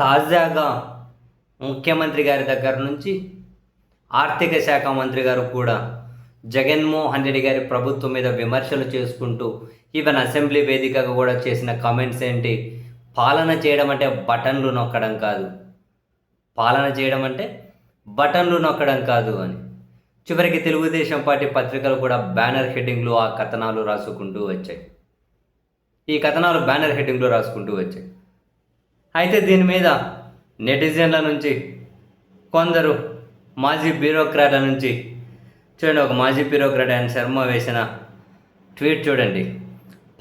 తాజాగా ముఖ్యమంత్రి గారి దగ్గర నుంచి ఆర్థిక శాఖ మంత్రి గారు కూడా జగన్మోహన్ రెడ్డి గారి ప్రభుత్వం మీద విమర్శలు చేసుకుంటూ ఈవెన్ అసెంబ్లీ వేదికగా కూడా చేసిన కామెంట్స్ ఏంటి, పాలన చేయడం అంటే బటన్లు నొక్కడం కాదు, పాలన చేయడం అంటే బటన్లు నొక్కడం కాదు అని. చివరికి తెలుగుదేశం పార్టీ పత్రికలు కూడా బ్యానర్ హెడ్డింగ్లు ఆ కథనాలు రాసుకుంటూ వచ్చాయి. ఈ కథనాలు బ్యానర్ హెడ్డింగ్లో రాసుకుంటూ వచ్చాయి. అయితే దీని మీద నెటిజన్ల నుంచి కొందరు మాజీ బ్యూరోక్రాట్ల నుంచి చూడండి, ఒక మాజీ బ్యూరోక్రాట్ ఆయన శర్మ వేసిన ట్వీట్ చూడండి.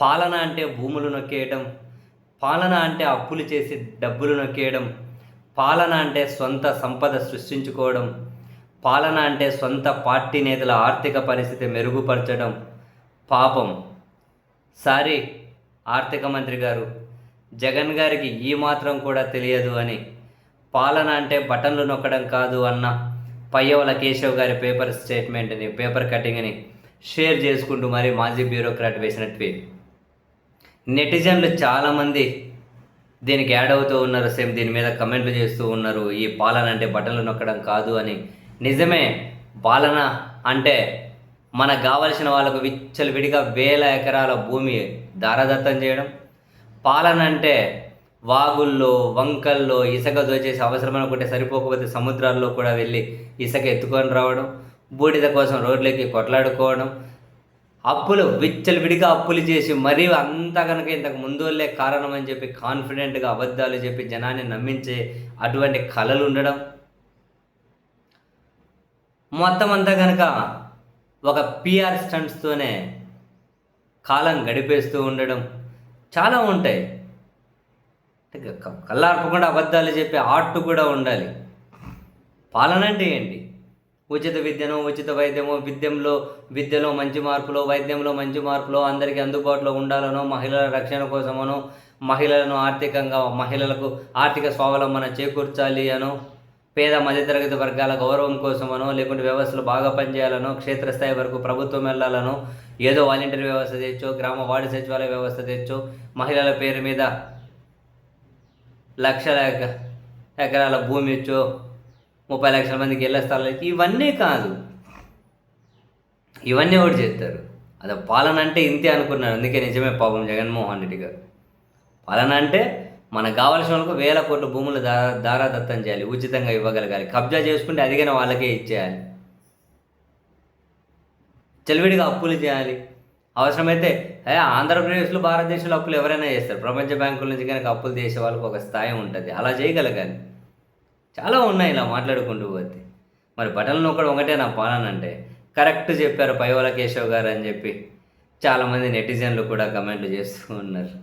పాలన అంటే భూములు నొక్కేయడం, పాలన అంటే అప్పులు చేసి డబ్బులు నొక్కేయడం, పాలన అంటే సొంత సంపద సృష్టించుకోవడం, పాలన అంటే సొంత పార్టీ నేతల ఆర్థిక పరిస్థితి మెరుగుపరచడం. పాపం సారీ ఆర్థిక మంత్రి గారు, జగన్ గారికి ఈ మాత్రం కూడా తెలియదు అని పాలన అంటే బటన్లు నొక్కడం కాదు అన్న పయ్యవల కేశవ్ గారి పేపర్ స్టేట్మెంట్ని, పేపర్ కటింగ్ని షేర్ చేసుకుంటూ మరి మాజీ బ్యూరోక్రాట్ వేసిన ట్వీట్. నెటిజన్లు చాలామంది దీనికి యాడ్ అవుతూ ఉన్నారు, సేమ్ దీని మీద కమెంట్లు చేస్తూ ఉన్నారు. ఈ పాలన అంటే బటన్లు నొక్కడం కాదు అని. నిజమే, పాలన అంటే మనకు కావలసిన వాళ్ళకు విచ్చలవిడిగా వేల ఎకరాల భూమి దారదత్తం చేయడం. పాలన అంటే వాగుల్లో వంకల్లో ఇసుక దోచేసి అవసరమనుకుంటే సరిపోకపోతే సముద్రాల్లో కూడా వెళ్ళి ఇసుక ఎత్తుకొని రావడం, బూడిద కోసం రోడ్లకి కొట్లాడుకోవడం, అప్పులు విచ్చలవిడిగా అప్పులు చేసి మరీ అంతా కనుక ఇంతకు ముందోళ్ళే కారణం అని చెప్పి కాన్ఫిడెంట్గా అబద్ధాలు చెప్పి జనాన్ని నమ్మించే అటువంటి కళలు ఉండడం, మొత్తం అంతా కనుక ఒక పిఆర్ స్టంట్స్తోనే కాలం గడిపేస్తూ ఉండడం చాలా ఉంటాయి. కళ్ళార్పకుండా అబద్ధాలు చెప్పే ఆర్ట్ కూడా ఉండాలి. పాలన అంటే ఏంటి? ఉచిత విద్యను, ఉచిత వైద్యము, విద్యలో మంచి మార్పులు, వైద్యంలో మంచి మార్పులు, అందరికీ అందుబాటులో ఉండాలనో, మహిళల రక్షణ కోసమనో, మహిళలకు ఆర్థిక స్వావలంబన చేకూర్చాలి అనో, పేద మధ్యతరగతి వర్గాల గౌరవం కోసమనో, లేకుంటే వ్యవస్థలు బాగా పనిచేయాలనో, క్షేత్రస్థాయి వరకు ప్రభుత్వం వెళ్ళాలనో, ఏదో వాలంటీర్ వ్యవస్థ తెచ్చో, గ్రామ వార్డు సచివాలయ వ్యవస్థ తెచ్చో, మహిళల పేరు మీద లక్షల ఎకరాల భూమి ఇచ్చో, 30 లక్షల మందికి ఇళ్ల స్థలాలు, ఇవన్నీ కాదు, ఇవన్నీ ఒకటి చేస్తారు. అదే పాలన అంటే ఇంతే అనుకున్నారు. అందుకే నిజమే పాపం జగన్మోహన్ రెడ్డి గారు. పాలన అంటే మనకు కావాల్సిన వాళ్ళకు వేల కోట్ల భూములు దారాదత్తం చేయాలి, ఉచితంగా ఇవ్వగలగాలి, కబ్జా చేసుకుంటే అదిగిన వాళ్ళకే ఇచ్చేయాలి, చెలివిడిగా అప్పులు చేయాలి. అవసరమైతే ఆంధ్రప్రదేశ్లో భారతదేశంలో అప్పులు ఎవరైనా చేస్తారు. ప్రపంచ బ్యాంకుల నుంచి కనుక అప్పులు చేసే వాళ్ళకు ఒక స్థాయి ఉంటుంది, అలా చేయగలగాలి. చాలా ఉన్నాయి ఇలా మాట్లాడుకుంటూ పోతే. మరి బటన్లు నొక్కడం ఒకటే నా పాలన అంటే కరెక్ట్ చెప్పారు పయ్యవల కేశవ్ గారు అని చెప్పి చాలామంది నెటిజన్లు కూడా కమెంట్లు చేస్తూ ఉన్నారు.